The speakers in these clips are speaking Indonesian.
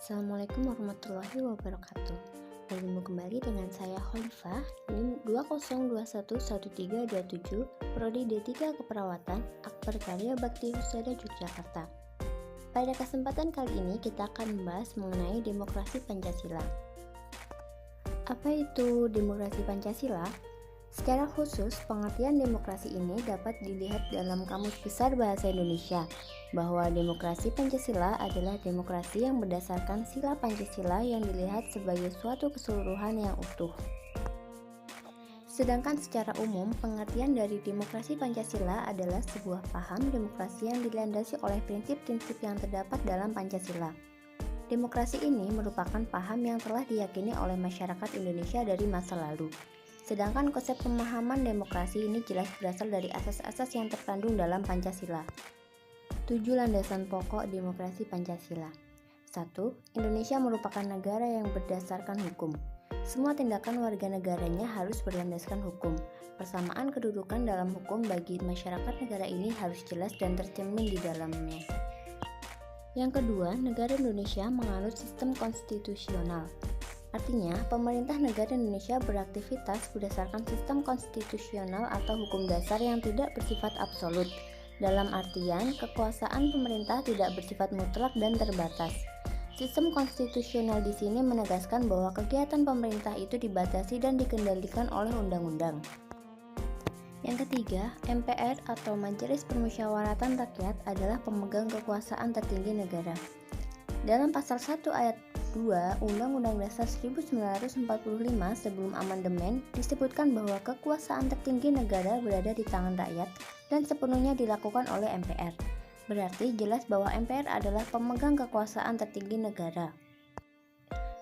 Assalamualaikum warahmatullahi wabarakatuh. Bertemu kembali dengan saya Khalifah, NIM 20211327, Prodi D3 Keperawatan, Akper Karya Bakti Husada Yogyakarta. Pada kesempatan kali ini kita akan membahas mengenai demokrasi Pancasila. Apa itu demokrasi Pancasila? Secara khusus, pengertian demokrasi ini dapat dilihat dalam Kamus Besar Bahasa Indonesia, bahwa demokrasi Pancasila adalah demokrasi yang berdasarkan sila Pancasila yang dilihat sebagai suatu keseluruhan yang utuh. Sedangkan secara umum, pengertian dari demokrasi Pancasila adalah sebuah paham demokrasi yang dilandasi oleh prinsip-prinsip yang terdapat dalam Pancasila. Demokrasi ini merupakan paham yang telah diyakini oleh masyarakat Indonesia dari masa lalu. Sedangkan konsep pemahaman demokrasi ini jelas berasal dari asas-asas yang terkandung dalam Pancasila. 7 landasan pokok demokrasi Pancasila. 1. Indonesia merupakan negara yang berdasarkan hukum. Semua tindakan warga negaranya harus berlandaskan hukum. Persamaan kedudukan dalam hukum bagi masyarakat negara ini harus jelas dan tercermin di dalamnya. Yang kedua, negara Indonesia menganut sistem konstitusional. Artinya, pemerintah negara Indonesia beraktivitas berdasarkan sistem konstitusional atau hukum dasar yang tidak bersifat absolut. Dalam artian, kekuasaan pemerintah tidak bersifat mutlak dan terbatas. Sistem konstitusional di sini menegaskan bahwa kegiatan pemerintah itu dibatasi dan dikendalikan oleh undang-undang. Yang ketiga, MPR atau Majelis Permusyawaratan Rakyat adalah pemegang kekuasaan tertinggi negara. Dalam pasal 1 ayat 2 Undang-Undang Dasar 1945 sebelum amandemen disebutkan bahwa kekuasaan tertinggi negara berada di tangan rakyat dan sepenuhnya dilakukan oleh MPR. Berarti jelas bahwa MPR adalah pemegang kekuasaan tertinggi negara.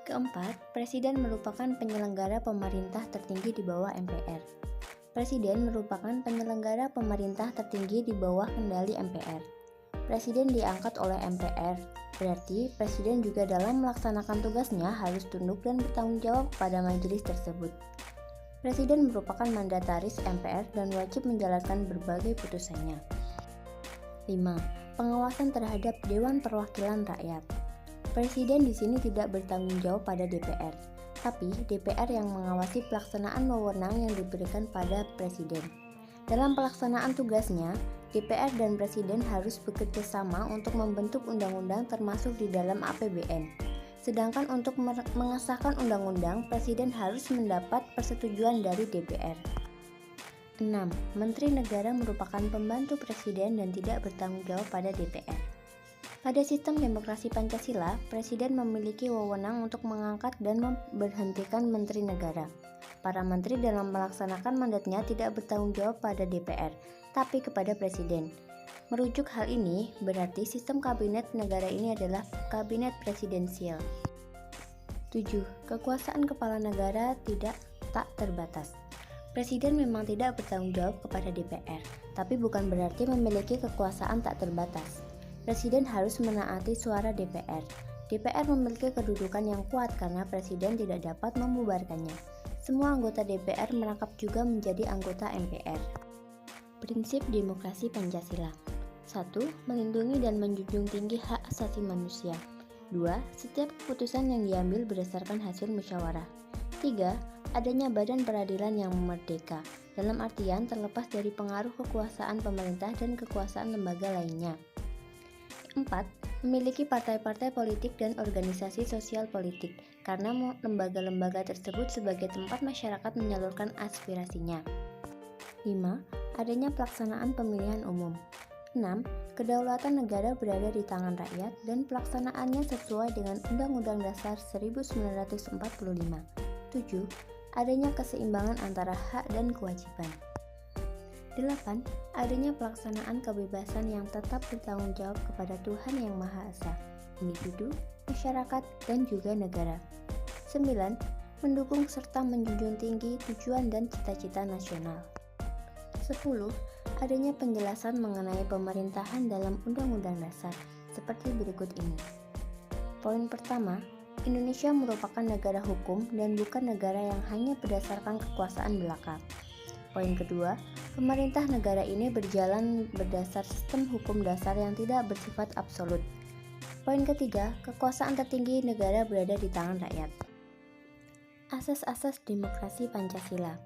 Keempat, Presiden merupakan penyelenggara pemerintah tertinggi di bawah MPR. Presiden merupakan penyelenggara pemerintah tertinggi di bawah kendali MPR. Presiden diangkat oleh MPR, berarti Presiden juga dalam melaksanakan tugasnya harus tunduk dan bertanggung jawab pada majelis tersebut. Presiden merupakan mandataris MPR dan wajib menjalankan berbagai putusannya. 5. Pengawasan terhadap Dewan Perwakilan Rakyat. Presiden di sini tidak bertanggung jawab pada DPR, tapi DPR yang mengawasi pelaksanaan wewenang yang diberikan pada Presiden. Dalam pelaksanaan tugasnya, DPR dan Presiden harus bekerja sama untuk membentuk undang-undang termasuk di dalam APBN. Sedangkan untuk mengesahkan undang-undang, Presiden harus mendapat persetujuan dari DPR. 6. Menteri Negara merupakan pembantu Presiden dan tidak bertanggung jawab pada DPR. Pada sistem demokrasi Pancasila, Presiden memiliki wewenang untuk mengangkat dan memberhentikan Menteri Negara. Para menteri dalam melaksanakan mandatnya tidak bertanggung jawab pada DPR, tapi kepada Presiden. Merujuk hal ini, berarti sistem kabinet negara ini adalah kabinet presidensial. 7. Kekuasaan kepala negara tak terbatas. Presiden memang tidak bertanggung jawab kepada DPR, tapi bukan berarti memiliki kekuasaan tak terbatas. Presiden harus menaati suara DPR. DPR memiliki kedudukan yang kuat karena Presiden tidak dapat membubarkannya. Semua anggota DPR merangkap juga menjadi anggota MPR. Prinsip demokrasi Pancasila. 1. Melindungi dan menjunjung tinggi hak asasi manusia. 2. Setiap keputusan yang diambil berdasarkan hasil musyawarah. 3. Adanya badan peradilan yang merdeka, dalam artian terlepas dari pengaruh kekuasaan pemerintah dan kekuasaan lembaga lainnya. 4. Memiliki partai-partai politik dan organisasi sosial politik, karena lembaga-lembaga tersebut sebagai tempat masyarakat menyalurkan aspirasinya. 5. Adanya pelaksanaan pemilihan umum. 6. Kedaulatan negara berada di tangan rakyat dan pelaksanaannya sesuai dengan Undang-Undang Dasar 1945. 7. Adanya keseimbangan antara hak dan kewajiban. 8. Adanya pelaksanaan kebebasan yang tetap bertanggung jawab kepada Tuhan Yang Maha Esa, individu, masyarakat, dan juga negara. 9. Mendukung serta menjunjung tinggi tujuan dan cita-cita nasional. 10. Adanya penjelasan mengenai pemerintahan dalam Undang-Undang Dasar, seperti berikut ini. Poin pertama, Indonesia merupakan negara hukum dan bukan negara yang hanya berdasarkan kekuasaan belaka. Poin kedua, pemerintah negara ini berjalan berdasar sistem hukum dasar yang tidak bersifat absolut. Poin ketiga, kekuasaan tertinggi negara berada di tangan rakyat. Asas-asas demokrasi Pancasila.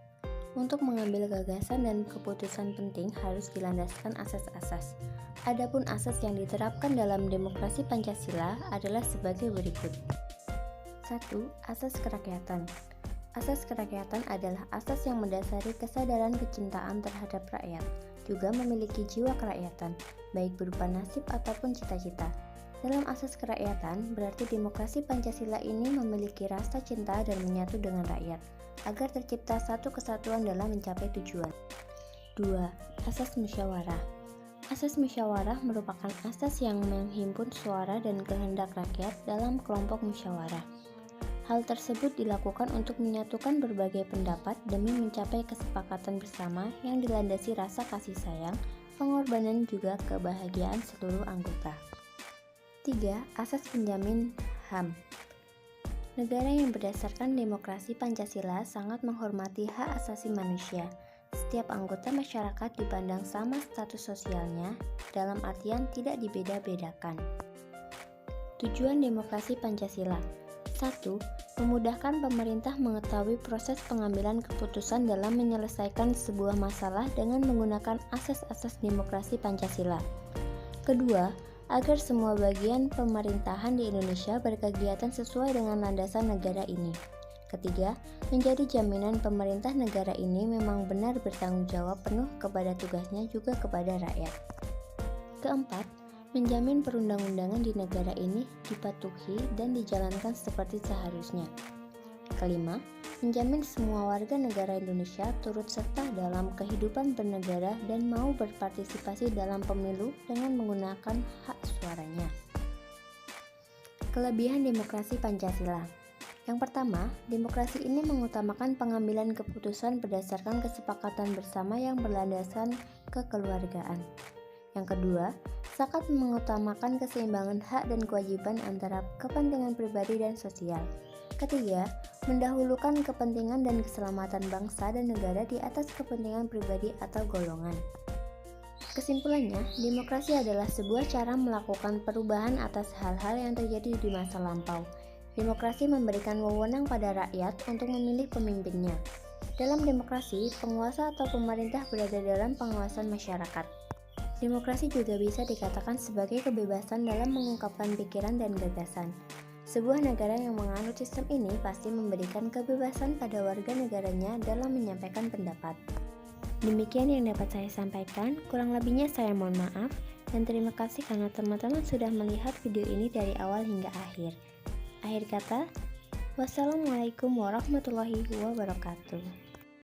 Untuk mengambil gagasan dan keputusan penting harus dilandaskan asas-asas. Adapun asas yang diterapkan dalam demokrasi Pancasila adalah sebagai berikut. 1. Asas kerakyatan. Asas kerakyatan adalah asas yang mendasari kesadaran kecintaan terhadap rakyat, juga memiliki jiwa kerakyatan, baik berupa nasib ataupun cita-cita. Dalam asas kerakyatan, berarti demokrasi Pancasila ini memiliki rasa cinta dan menyatu dengan rakyat, agar tercipta satu kesatuan dalam mencapai tujuan. 2. Asas musyawarah. Asas musyawarah merupakan asas yang menghimpun suara dan kehendak rakyat dalam kelompok musyawarah. Hal tersebut dilakukan untuk menyatukan berbagai pendapat demi mencapai kesepakatan bersama yang dilandasi rasa kasih sayang, pengorbanan juga kebahagiaan seluruh anggota. 3. Asas penjamin HAM. Negara yang berdasarkan demokrasi Pancasila sangat menghormati hak asasi manusia. Setiap anggota masyarakat dipandang sama status sosialnya, dalam artian tidak dibeda-bedakan. Tujuan demokrasi Pancasila. 1. Memudahkan pemerintah mengetahui proses pengambilan keputusan dalam menyelesaikan sebuah masalah dengan menggunakan asas-asas demokrasi Pancasila. Kedua, agar semua bagian pemerintahan di Indonesia berkegiatan sesuai dengan landasan negara ini. Ketiga, menjadi jaminan pemerintah negara ini memang benar bertanggung jawab penuh kepada tugasnya juga kepada rakyat. Keempat, menjamin perundang-undangan di negara ini dipatuhi dan dijalankan seperti seharusnya. Kelima, menjamin semua warga negara Indonesia turut serta dalam kehidupan bernegara dan mau berpartisipasi dalam pemilu dengan menggunakan hak suaranya. Kelebihan demokrasi Pancasila. Yang pertama, demokrasi ini mengutamakan pengambilan keputusan berdasarkan kesepakatan bersama yang berlandaskan kekeluargaan. Yang kedua, sangat mengutamakan keseimbangan hak dan kewajiban antara kepentingan pribadi dan sosial. Ketiga, mendahulukan kepentingan dan keselamatan bangsa dan negara di atas kepentingan pribadi atau golongan. Kesimpulannya, demokrasi adalah sebuah cara melakukan perubahan atas hal-hal yang terjadi di masa lampau. Demokrasi memberikan wewenang pada rakyat untuk memilih pemimpinnya. Dalam demokrasi, penguasa atau pemerintah berada dalam pengawasan masyarakat. Demokrasi juga bisa dikatakan sebagai kebebasan dalam mengungkapkan pikiran dan gagasan. Sebuah negara yang menganut sistem ini pasti memberikan kebebasan pada warga negaranya dalam menyampaikan pendapat. Demikian yang dapat saya sampaikan, kurang lebihnya saya mohon maaf, dan terima kasih karena teman-teman sudah melihat video ini dari awal hingga akhir. Akhir kata, wassalamualaikum warahmatullahi wabarakatuh.